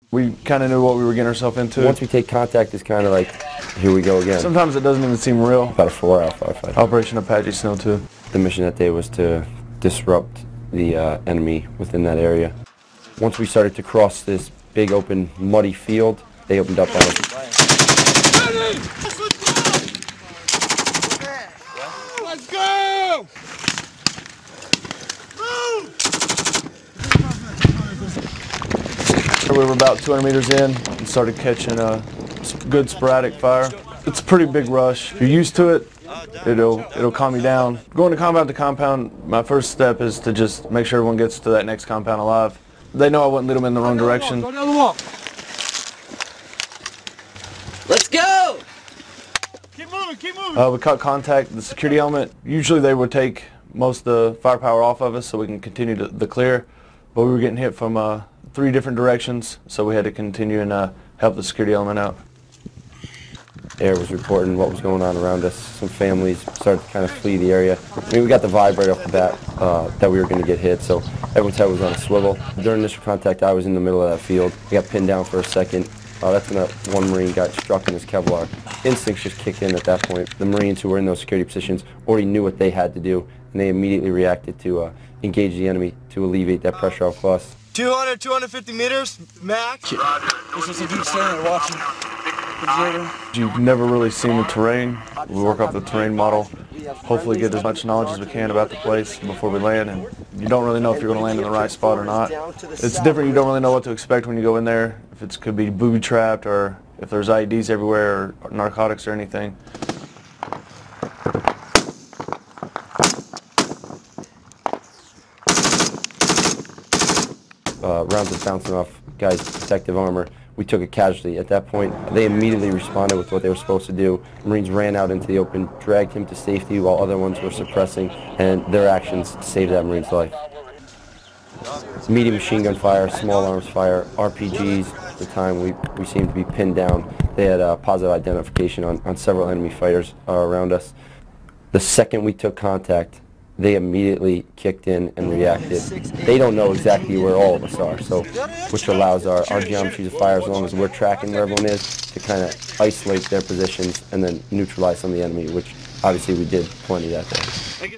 We kind of knew what we were getting ourselves into. Once we take contact, it's kind of like, here we go again. Sometimes it doesn't even seem real. About a 4-hour firefight. Operation Apache Snow 2. The mission that day was to disrupt the enemy within that area. Once we started to cross this big open muddy field, they opened up on us. Let's go! We were about 200 meters in and started catching a good sporadic fire. It's a pretty big rush. If you're used to it, it'll calm you down. Going to compound, my first step is to just make sure everyone gets to that next compound alive. They know I wouldn't lead them in the wrong direction. Go down the wall. Let's go! Keep moving, keep moving. We cut contact, the security element. Usually they would take most of the firepower off of us so we can continue the clear. But we were getting hit from 3 different directions, so we had to continue and help the security element out. Air was reporting what was going on around us. Some families started to kind of flee the area. I mean, we got the vibe right off the bat that we were going to get hit, so everyone's head was on a swivel. During initial contact, I was in the middle of that field. I got pinned down for a second. That's when that one Marine got struck in his Kevlar. Instincts just kicked in at that point. The Marines who were in those security positions already knew what they had to do, and they immediately reacted to engage the enemy to alleviate that pressure off us. 200, 250 meters, max. This is a dude standing there watching. Observing. You've never really seen the terrain. We work off the terrain model. Hopefully get as much knowledge as we can about the place before we land, and you don't really know if you're going to land in the right spot or not. It's different. You don't really know what to expect when you go in there, if it could be booby-trapped or if there's IEDs everywhere or narcotics or anything. Rounds of bouncing off guys' protective armor. We took a casualty. At that point, they immediately responded with what they were supposed to do. Marines ran out into the open, dragged him to safety while other ones were suppressing, and their actions saved that Marine's life. Medium machine gun fire, small arms fire, RPGs. At the time, we seemed to be pinned down. They had positive identification on several enemy fighters around us. The second we took contact, they immediately kicked in and reacted. They don't know exactly where all of us are, so which allows our geometry to fire as long as we're tracking where everyone is to kind of isolate their positions and then neutralize some of the enemy, which obviously we did plenty that day.